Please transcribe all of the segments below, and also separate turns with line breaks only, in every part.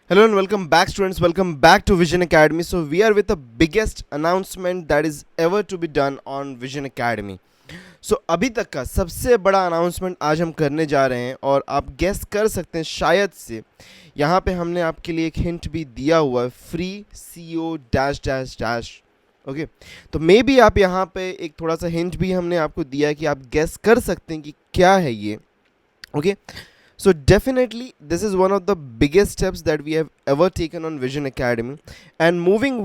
Hello and welcome back, students. Welcome back to Vision Academy. So we are with the biggest announcement that is ever to be done on Vision Academy. So अभी तक का सबसे बड़ा announcement आज हम करने जा रहे हैं और आप गेस कर सकते हैं शायद से यहाँ पे हमने आपके लिए एक हिंट भी दिया हुआ है, free CO dash dash dash. Okay, तो मे बी आप यहाँ पे एक थोड़ा सा हिंट भी हमने आपको दिया है कि आप गेस कर सकते हैं कि क्या है ये। Okay, so definitely this is one of the biggest steps that we have ever taken on Vision Academy, and moving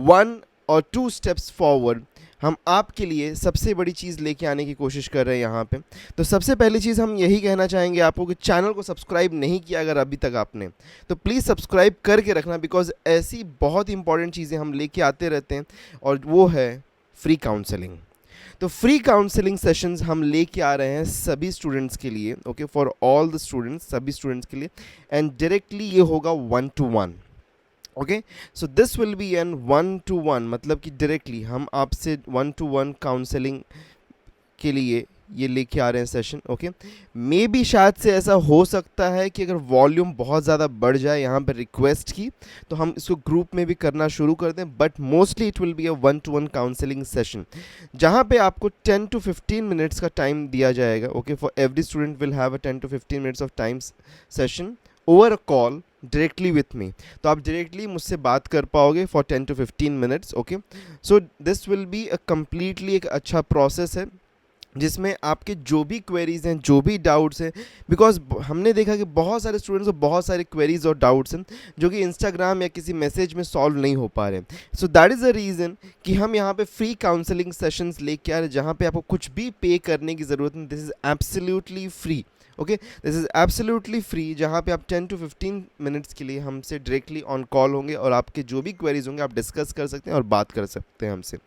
one or two steps forward हम आपके लिए सबसे बड़ी चीज़ लेके आने की कोशिश कर रहे हैं यहाँ पे। तो सबसे पहली चीज़ हम यही कहना चाहेंगे आपको कि चैनल को सब्सक्राइब नहीं किया अगर अभी तक आपने, तो प्लीज़ सब्सक्राइब करके रखना, बिकॉज ऐसी बहुत इंपॉर्टेंट चीज़ें हम लेके आते रहते हैं और वो है फ्री काउंसलिंग। तो फ्री काउंसलिंग सेशंस हम लेके आ रहे हैं सभी स्टूडेंट्स के लिए, okay, for all the students, सभी स्टूडेंट्स के लिए, एंड डायरेक्टली ये होगा 1-to-1। Okay, so this will be an 1-to-1, मतलब कि डायरेक्टली हम आपसे 1-to-1 काउंसलिंग के लिए ये लेके आ रहे हैं सेशन। ओके, मे बी शायद से ऐसा हो सकता है कि अगर वॉल्यूम बहुत ज़्यादा बढ़ जाए यहाँ पर रिक्वेस्ट की, तो हम इसको ग्रुप में भी करना शुरू कर दें, but mostly it will be a 1-to-1 counselling session जहाँ पे आपको 10 to 15 मिनट्स का टाइम दिया जाएगा। Okay, for every student will have a 10 to 15 minutes of time session over a call directly with मी। तो आप डायरेक्टली मुझसे बात कर पाओगे for 10 to 15 minutes. Okay, so this will be a completely एक अच्छा प्रोसेस है जिसमें आपके जो भी क्वेरीज़ हैं, जो भी डाउट्स हैं, बिकॉज हमने देखा कि बहुत सारे स्टूडेंट्स को बहुत सारे क्वेरीज़ और डाउट्स हैं जो कि इंस्टाग्राम या किसी मैसेज में सॉल्व नहीं हो पा रहे हैं। So that is the reason कि हम यहाँ पे फ्री काउंसलिंग सेशंस लेके आ रहे हैं जहाँ पे आपको कुछ भी पे करने की ज़रूरत नहीं। This is absolutely free. Okay, this is absolutely free, जहाँ पे आप 10 to 15 मिनट्स के लिए हमसे डायरेक्टली ऑन कॉल होंगे और आपके जो भी क्वेरीज होंगे आप डिस्कस कर सकते हैं और बात कर सकते हैं हमसे।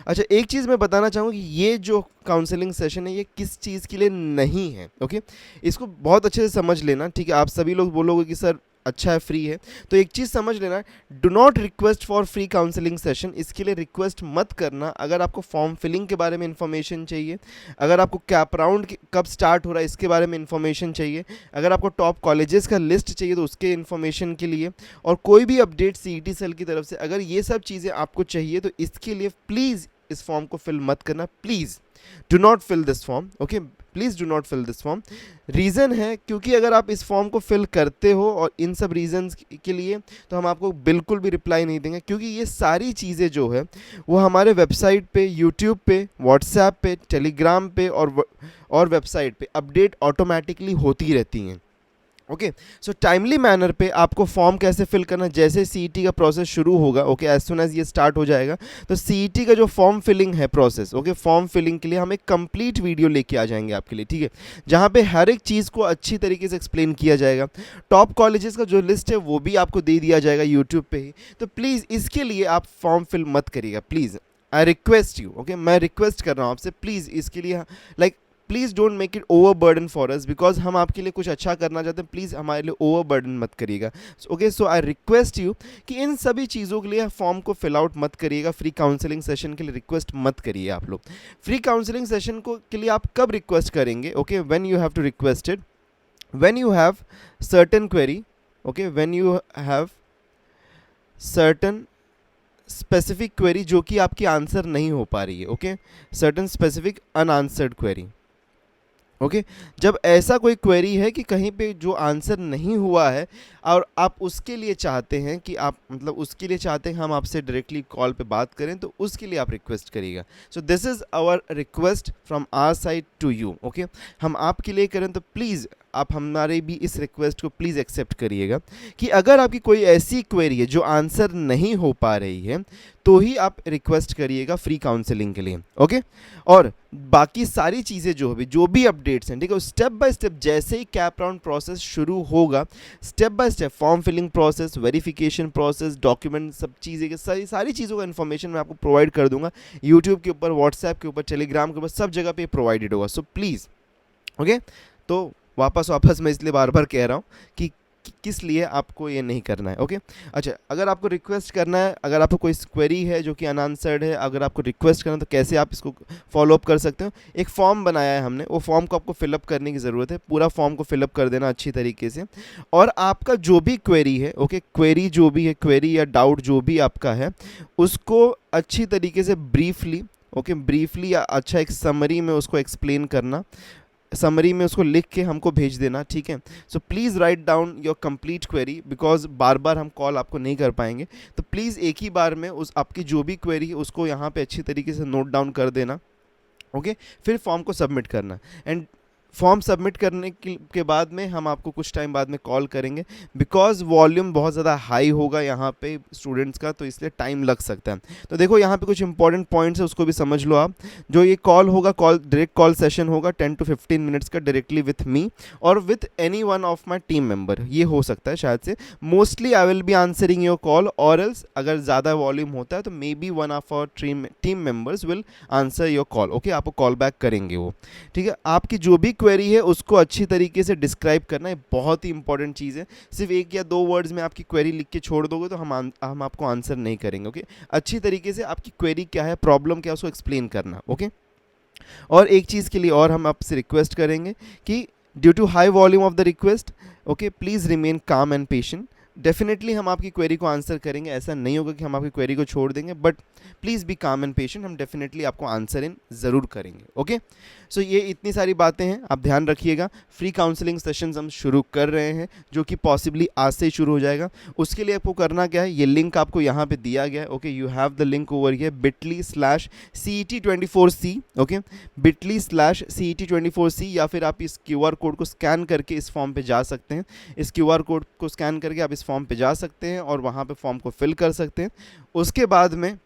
अच्छा, एक चीज़ मैं बताना चाहूँगा कि ये जो काउंसलिंग सेशन है ये किस चीज़ के लिए नहीं है। ओके, इसको बहुत अच्छे से समझ लेना, ठीक है। आप सभी लोग बोलोगे कि सर अच्छा है, फ्री है, तो एक चीज़ समझ लेना, do not request for free counselling session. इसके लिए रिक्वेस्ट मत करना अगर आपको फॉर्म फिलिंग के बारे में इन्फॉर्मेशन चाहिए, अगर आपको कैप राउंड कब स्टार्ट हो रहा है इसके बारे में इन्फॉर्मेशन चाहिए, अगर आपको टॉप कॉलेजेस का लिस्ट चाहिए तो उसके इन्फॉर्मेशन के लिए, और कोई भी अपडेट CET सेल की तरफ से, अगर ये सब चीज़ें आपको चाहिए तो इसके लिए प्लीज़ इस फॉर्म को फिल मत करना। Please do not fill this form. Okay, please do not fill this form. Reason है क्योंकि अगर आप इस फॉर्म को फिल करते हो और इन सब रीजंस के लिए, तो हम आपको बिल्कुल भी रिप्लाई नहीं देंगे, क्योंकि ये सारी चीज़ें जो है वो हमारे वेबसाइट पे, यूट्यूब पे, व्हाट्सएप पे, टेलीग्राम पे और वेबसाइट पे अपडेट ऑटोमेटिकली होती रहती हैं। ओके, सो टाइमली मैनर पे आपको फॉर्म कैसे फिल करना, जैसे CET का प्रोसेस शुरू होगा, ओके, एज सुन एज ये स्टार्ट हो जाएगा, तो CET का जो फॉर्म फिलिंग है प्रोसेस, ओके, फॉर्म फिलिंग के लिए हम एक कंप्लीट वीडियो लेके आ जाएंगे आपके लिए, ठीक है, जहाँ पे हर एक चीज़ को अच्छी तरीके से एक्सप्लेन किया जाएगा। टॉप कॉलेजेस का जो लिस्ट है वो भी आपको दे दिया जाएगा यूट्यूब पे ही। तो प्लीज़ इसके लिए आप फॉर्म फिल मत करिएगा, please, I request you. Okay, मैं रिक्वेस्ट कर रहा हूँ आपसे, प्लीज़ इसके लिए, like, please don't make it over burden for us, because हम आपके लिए कुछ अच्छा करना चाहते हैं। प्लीज़ हमारे लिए ओवर बर्डन मत करिएगा। Okay, so I request you कि इन सभी चीज़ों के लिए फॉर्म को फिल आउट मत करिएगा। फ्री काउंसलिंग सेशन के लिए रिक्वेस्ट मत करिए आप लोग। फ्री काउंसलिंग सेशन को के लिए आप कब रिक्वेस्ट करेंगे? Okay, when you have to request it, when you have certain query, okay, when you have certain specific query जो कि आपकी आंसर नहीं हो पा रही है। Okay, certain specific unanswered query. Okay, जब ऐसा कोई क्वेरी है कि कहीं पे जो आंसर नहीं हुआ है और आप उसके लिए चाहते हैं कि आप, मतलब उसके लिए चाहते हैं हम आपसे डायरेक्टली कॉल पे बात करें, तो उसके लिए आप रिक्वेस्ट करिएगा। So this is our request from our side to you. Okay, हम आपके लिए करें तो प्लीज़ आप हमारे भी इस रिक्वेस्ट को प्लीज़ एक्सेप्ट करिएगा कि अगर आपकी कोई ऐसी क्वेरी है जो आंसर नहीं हो पा रही है तो ही आप रिक्वेस्ट करिएगा फ्री काउंसलिंग के लिए। ओके, और बाकी सारी चीज़ें जो भी अपडेट्स हैं, ठीक है, स्टेप बाय स्टेप जैसे ही कैप राउंड प्रोसेस शुरू होगा, step by step form filling process, verification process, document, सब चीज़ें के सारी चीज़ों का इन्फॉर्मेशन मैं आपको प्रोवाइड कर दूंगा यूट्यूब के ऊपर, व्हाट्सएप के ऊपर, टेलीग्राम के ऊपर, सब जगह पे प्रोवाइडेड होगा। सो प्लीज़, ओके, तो वापस मैं इसलिए बार बार कह रहा हूँ कि किस लिए आपको ये नहीं करना है। ओके अच्छा, अगर आपको रिक्वेस्ट करना है, अगर आपको कोई क्वेरी है जो कि अनआंसर्ड है, अगर आपको रिक्वेस्ट करना है तो कैसे आप इसको फॉलो अप कर सकते हो। एक फॉर्म बनाया है हमने, वो फॉर्म को आपको फिलअप करने की ज़रूरत है, पूरा फॉर्म को फिलअप कर देना अच्छी तरीके से। और आपका जो भी क्वेरी है, ओके क्वेरी जो भी है, क्वेरी या डाउट जो भी आपका है, उसको अच्छी तरीके से ब्रीफली, ओके ब्रीफली या अच्छा एक समरी में उसको एक्सप्लेन करना, समरी में उसको लिख के हमको भेज देना, ठीक है। So please write down your complete query, because बार बार हम कॉल आपको नहीं कर पाएंगे, तो प्लीज़ एक ही बार में उस आपकी जो भी क्वेरी है उसको यहाँ पे अच्छी तरीके से नोट डाउन कर देना। ओके फिर फॉर्म को सबमिट करना, एंड फॉर्म सबमिट करने के बाद में हम आपको कुछ टाइम बाद में कॉल करेंगे, बिकॉज वॉल्यूम बहुत ज़्यादा हाई होगा यहाँ पे स्टूडेंट्स का, तो इसलिए टाइम लग सकता है। तो देखो यहाँ पे कुछ इंपॉर्टेंट पॉइंट्स है, उसको भी समझ लो आप। जो ये कॉल होगा, डायरेक्ट कॉल सेशन होगा 10 to 15 मिनट्स का, डायरेक्टली विथ मी और with any one of my team member, ये हो सकता है शायद से। Mostly I will be answering your call, और एल्स अगर ज़्यादा वॉल्यूम होता है तो maybe one of our team members will answer your call. Okay आपको कॉल बैक करेंगे वो, ठीक है। आपकी जो भी क्वेरी है उसको अच्छी तरीके से डिस्क्राइब करना है, बहुत ही इंपॉर्टेंट चीज़ है। सिर्फ 1 या 2 वर्ड्स में आपकी क्वेरी लिख के छोड़ दोगे तो हम आपको आंसर नहीं करेंगे। ओके अच्छी तरीके से आपकी क्वेरी क्या है, प्रॉब्लम क्या है, उसको एक्सप्लेन करना। ओके और एक चीज़ के लिए और हम आपसे रिक्वेस्ट करेंगे कि due to high volume of the request, okay please remain calm and patient. Definitely हम आपकी क्वेरी को आंसर करेंगे, ऐसा नहीं होगा कि हम आपकी क्वेरी को छोड़ देंगे, बट प्लीज़ बी काम एंड पेशेंट, हम डेफिनेटली आपको आंसर इन ज़रूर करेंगे। ओके सो ये इतनी सारी बातें हैं, आप ध्यान रखिएगा। फ्री काउंसलिंग सेशंस हम शुरू कर रहे हैं, जो कि पॉसिबली आज से ही शुरू हो जाएगा। उसके लिए आपको करना क्या है, ये लिंक आपको यहाँ पे दिया गया है। Okay you have the link over here, bit.ly/CET24C, okay bit.ly/CET24C, या फिर आप इस QR कोड को स्कैन करके इस फॉर्म पे जा सकते हैं। इस QR कोड को स्कैन करके आप इस फॉर्म पे जा सकते हैं और वहाँ पे फॉर्म को फिल कर सकते हैं। उसके बाद में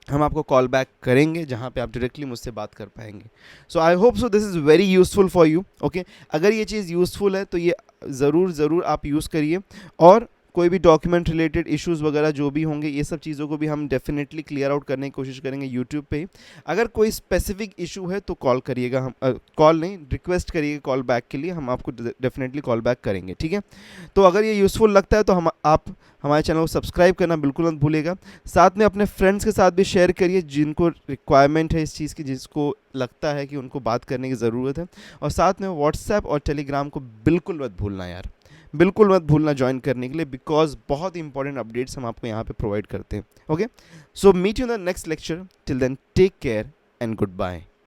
हम आपको कॉल बैक करेंगे, जहाँ पे आप डायरेक्टली मुझसे बात कर पाएंगे। So I hope so this is very useful for you. Okay अगर ये चीज़ यूज़फुल है तो ये ज़रूर आप यूज़ करिए, और कोई भी डॉक्यूमेंट रिलेटेड इश्यूज़ वगैरह जो भी होंगे, ये सब चीज़ों को भी हम डेफिनेटली क्लियर आउट करने की कोशिश करेंगे यूट्यूब पे ही। अगर कोई स्पेसिफिक इशू है तो कॉल करिएगा, हम कॉल नहीं रिक्वेस्ट करिएगा कॉल बैक के लिए, हम आपको डेफिनेटली कॉल बैक करेंगे, ठीक है। तो अगर ये यूज़फुल लगता है तो आप हमारे चैनल को सब्सक्राइब करना बिल्कुल मत भूलिएगा। साथ में अपने फ्रेंड्स के साथ भी शेयर करिए जिनको रिक्वायरमेंट है इस चीज़ की, जिसको लगता है कि उनको बात करने की ज़रूरत है। और साथ में व्हाट्सएप और टेलीग्राम को बिल्कुल मत भूलना यार, बिल्कुल मत भूलना ज्वाइन करने के लिए, बिकॉज बहुत इंपॉर्टेंट अपडेट्स हम आपको यहाँ पे प्रोवाइड करते हैं। Okay so meet you in the next lecture, till then take care and good bye.